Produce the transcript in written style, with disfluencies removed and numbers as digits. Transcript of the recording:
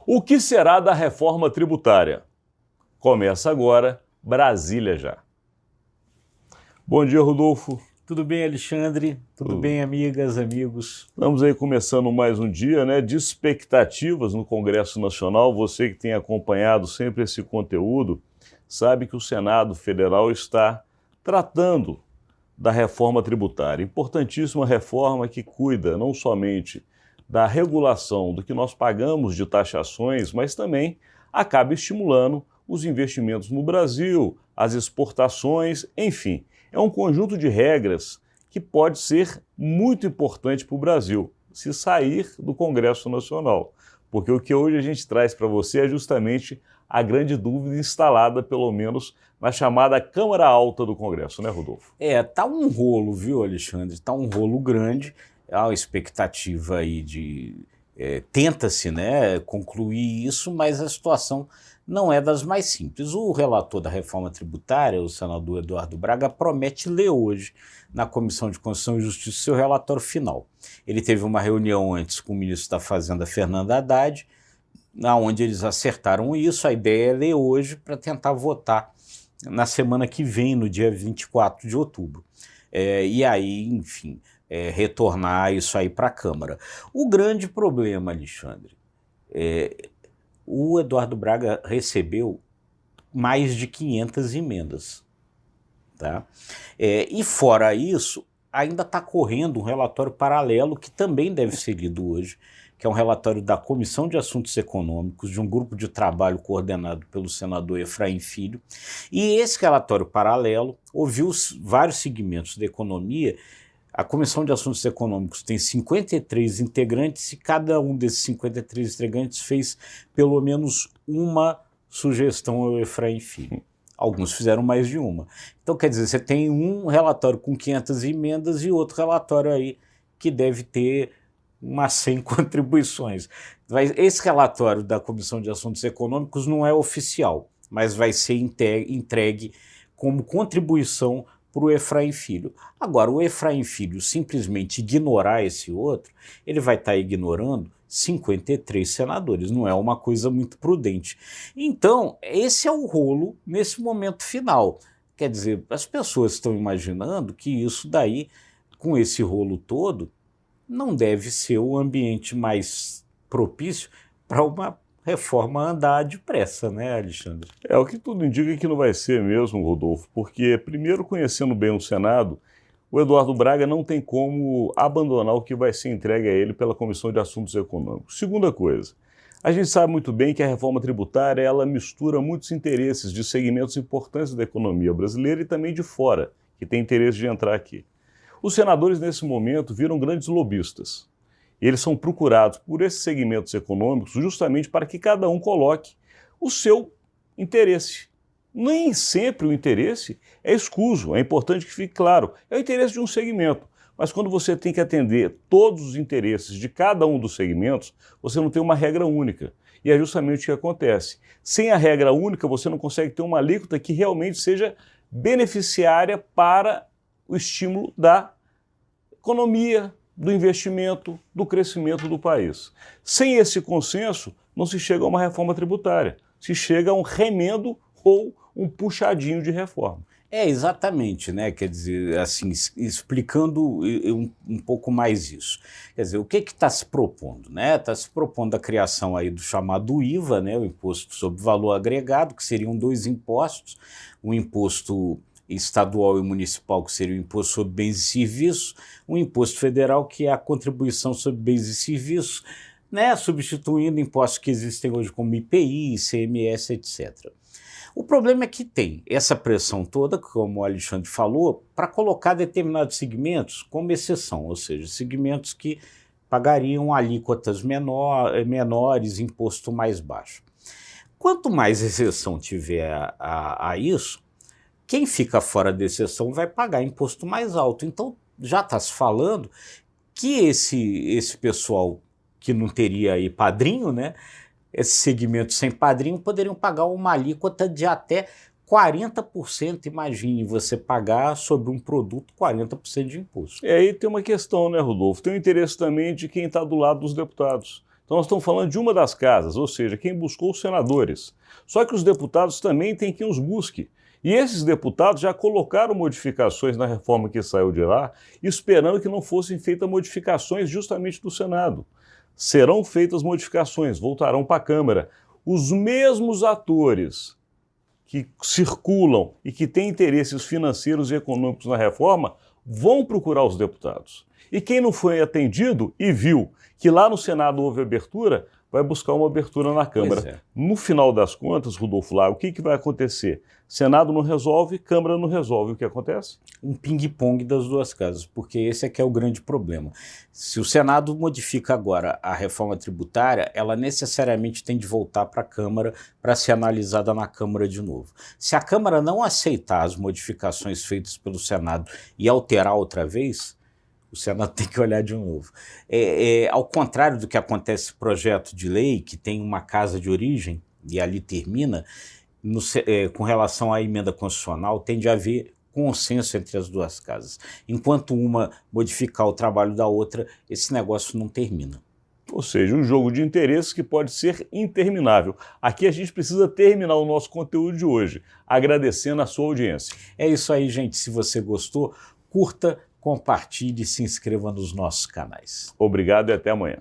O que será da reforma tributária? Começa agora, Brasília já. Bom dia, Rodolfo. Tudo bem, Alexandre? Tudo bem, amigas, amigos? Estamos aí começando mais um dia, de expectativas no Congresso Nacional. Você que tem acompanhado sempre esse conteúdo, sabe que o Senado Federal está tratando da reforma tributária. Importantíssima reforma que cuida não somente da regulação do que nós pagamos de taxações, mas também acaba estimulando os investimentos no Brasil, as exportações, enfim. É um conjunto de regras que pode ser muito importante para o Brasil, se sair do Congresso Nacional. Porque o que hoje a gente traz para você é justamente a grande dúvida instalada, pelo menos, na chamada Câmara Alta do Congresso, né, Rodolfo? Tá um rolo, viu, Alexandre? Tá um rolo grande. Há uma expectativa aí de... tenta-se, concluir isso, mas a situação não é das mais simples. O relator da reforma tributária, o senador Eduardo Braga, promete ler hoje, na Comissão de Constituição e Justiça, seu relatório final. Ele teve uma reunião antes com o ministro da Fazenda, Fernando Haddad, onde eles acertaram isso. A ideia é ler hoje para tentar votar na semana que vem, no dia 24 de outubro. E aí, enfim, retornar isso aí para a Câmara. O grande problema, Alexandre, o Eduardo Braga recebeu mais de 500 emendas. Tá? E fora isso, ainda está correndo um relatório paralelo que também deve ser lido hoje, que é um relatório da Comissão de Assuntos Econômicos, de um grupo de trabalho coordenado pelo senador Efraim Filho. E esse relatório paralelo ouviu vários segmentos da economia. A Comissão de Assuntos Econômicos tem 53 integrantes e cada um desses 53 integrantes fez pelo menos uma sugestão ao Efraim Filho. Alguns fizeram mais de uma. Então, quer dizer, você tem um relatório com 500 emendas e outro relatório aí que deve ter umas 100 contribuições. Esse relatório da Comissão de Assuntos Econômicos não é oficial, mas vai ser entregue como contribuição para o Efraim Filho. Agora, o Efraim Filho simplesmente ignorar esse outro, ele vai estar ignorando 53 senadores, não é uma coisa muito prudente. Então, esse é o rolo nesse momento final. Quer dizer, as pessoas estão imaginando que isso daí, com esse rolo todo, não deve ser o ambiente mais propício para uma reforma andar depressa, né, Alexandre? O que tudo indica que não vai ser mesmo, Rodolfo, porque, primeiro, conhecendo bem o Senado, o Eduardo Braga não tem como abandonar o que vai ser entregue a ele pela Comissão de Assuntos Econômicos. Segunda coisa, a gente sabe muito bem que a reforma tributária ela mistura muitos interesses de segmentos importantes da economia brasileira e também de fora, que tem interesse de entrar aqui. Os senadores, nesse momento, viram grandes lobistas. Eles são procurados por esses segmentos econômicos justamente para que cada um coloque o seu interesse. Nem sempre o interesse é escuso, é importante que fique claro. É o interesse de um segmento, mas quando você tem que atender todos os interesses de cada um dos segmentos, você não tem uma regra única. E é justamente o que acontece. Sem a regra única, você não consegue ter uma alíquota que realmente seja beneficiária para o estímulo da economia, do investimento, do crescimento do país. Sem esse consenso, não se chega a uma reforma tributária, se chega a um remendo ou um puxadinho de reforma. Exatamente, quer dizer, assim, explicando um pouco mais isso. Quer dizer, o que está se propondo? Está se propondo a criação aí do chamado IVA, o Imposto sobre Valor Agregado, que seriam dois impostos, um imposto estadual e municipal, que seria o imposto sobre bens e serviços, um imposto federal, que é a contribuição sobre bens e serviços, substituindo impostos que existem hoje como IPI, ICMS, etc. O problema é que tem essa pressão toda, como o Alexandre falou, para colocar determinados segmentos como exceção, ou seja, segmentos que pagariam alíquotas menores, imposto mais baixo. Quanto mais exceção tiver a isso, quem fica fora da exceção vai pagar imposto mais alto. Então, já está se falando que esse pessoal que não teria aí padrinho, esses segmentos sem padrinho, poderiam pagar uma alíquota de até 40%. Imagine você pagar sobre um produto 40% de imposto. E aí tem uma questão, Rodolfo? Tem o interesse também de quem está do lado dos deputados. Então nós estamos falando de uma das casas, ou seja, quem buscou os senadores. Só que os deputados também têm quem os busque. E esses deputados já colocaram modificações na reforma que saiu de lá, esperando que não fossem feitas modificações justamente do Senado. Serão feitas modificações, voltarão para a Câmara. Os mesmos atores que circulam e que têm interesses financeiros e econômicos na reforma vão procurar os deputados. E quem não foi atendido e viu que lá no Senado houve abertura, vai buscar uma abertura na Câmara. No final das contas, Rodolfo Lago, o que vai acontecer? Senado não resolve, Câmara não resolve. O que acontece? Um ping-pong das duas casas, porque esse é que é o grande problema. Se o Senado modifica agora a reforma tributária, ela necessariamente tem de voltar para a Câmara para ser analisada na Câmara de novo. Se a Câmara não aceitar as modificações feitas pelo Senado e alterar outra vez, o Senado tem que olhar de novo. Ao contrário do que acontece no projeto de lei, que tem uma casa de origem e ali termina, com relação à emenda constitucional, tem de haver consenso entre as duas casas. Enquanto uma modificar o trabalho da outra, esse negócio não termina. Ou seja, um jogo de interesses que pode ser interminável. Aqui a gente precisa terminar o nosso conteúdo de hoje, agradecendo a sua audiência. É isso aí, gente. Se você gostou, curta, compartilhe e se inscreva nos nossos canais. Obrigado e até amanhã.